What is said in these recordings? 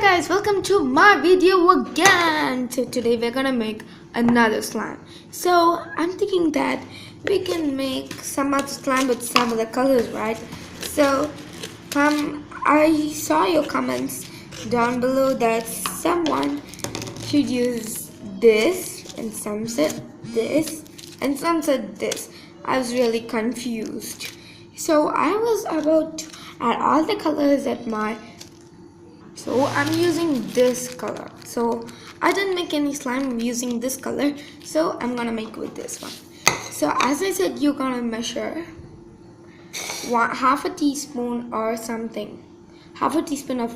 Guys, welcome to my video again. So today we're gonna make another slime. So I'm thinking that we can make some other slime with some of the colors, right? So I saw your comments down below that someone should use this and some said this and some said this. I was really confused. So I was about to add all the colors at my So I'm using this color. So I didn't make any slime using this color. So I'm gonna make with this one. So as I said, you're gonna measure half a teaspoon or something. Half a teaspoon of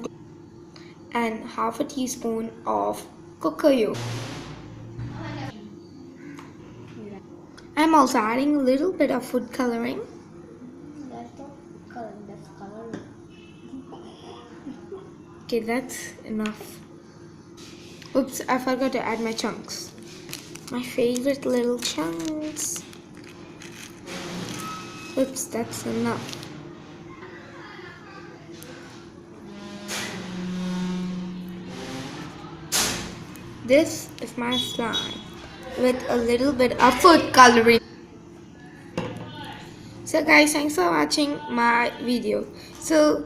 and half a teaspoon of cocoa. I'm also adding a little bit of food coloring. That's not coloring, that's coloring. Okay, that's enough. Oops, I forgot to add my chunks. My favorite little chunks. Oops, that's enough. This is my slime with a little bit of food coloring. So guys, thanks for watching my video. So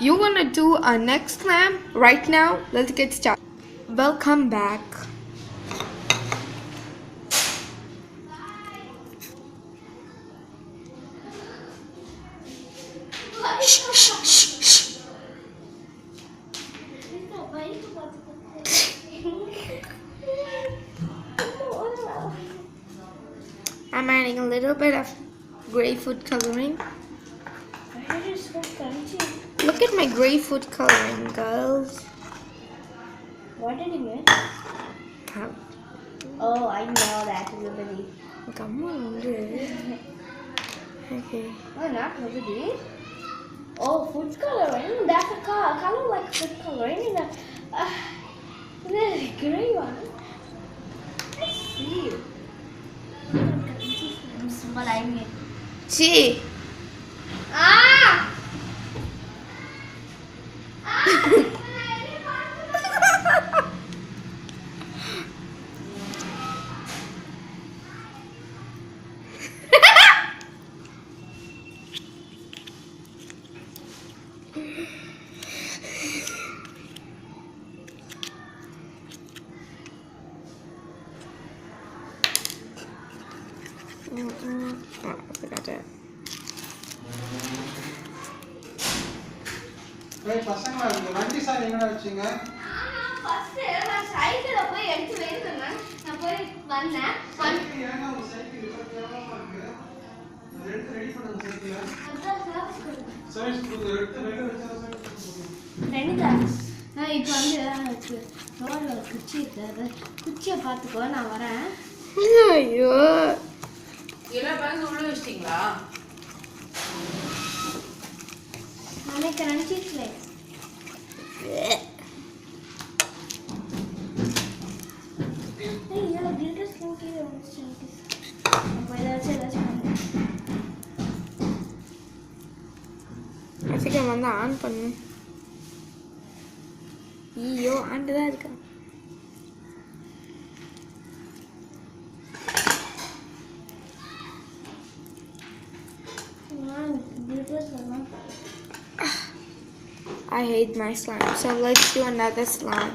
you want to do our next slime right now? Let's get started. Welcome back. Shh, shh, shh, shh. I'm adding a little bit of gray food coloring. Look at my gray food coloring, girls. What did you get? Oh, I know that nobody. Come on, dude. Okay. Oh, not nobody. Oh, food coloring. That's a color like food coloring. And a gray one. I see. But I mean. See. Ah! Oh, I forgot that. Hey, பசங்களா நீங்க வண்டி sir எங்கடா வச்சீங்க? First நான் சைக்கிள்ல போய் எடுத்து வைக்கிறேன். நான் போய் வந்தேன். சைக்கிள் ஏங்க ஒரு சைக்கிள் இப்படியாமா இருக்கு? அது எடுத்து ரெடி பண்ணுங்க சைக்கிள. சர்வீஸ் கொடுத்து எடுத்து வெளிய வச்சா சைக்கிள். ரெனிதா. நான் இப்போ வந்து ரோட்ல குச்சி இருக்கு. குச்சியை பார்த்துக்கோ நான் வரேன். ஐயோ. எல்லா பேங்க் உள்ள வச்சிட்டீங்களா? நினைக்கிறேன் சீஸ்ல. ஏய் இதெல்லாம் கில்டர்ஸ் கீழே வந்துச்சு. அப்போ ஏதாச்சும் சீக்கிரம் வந்து ஆன் பண்ணு. ஐயோ, ஆண்டு தான் இருக்கா. I hate my slime, so let's do another slime.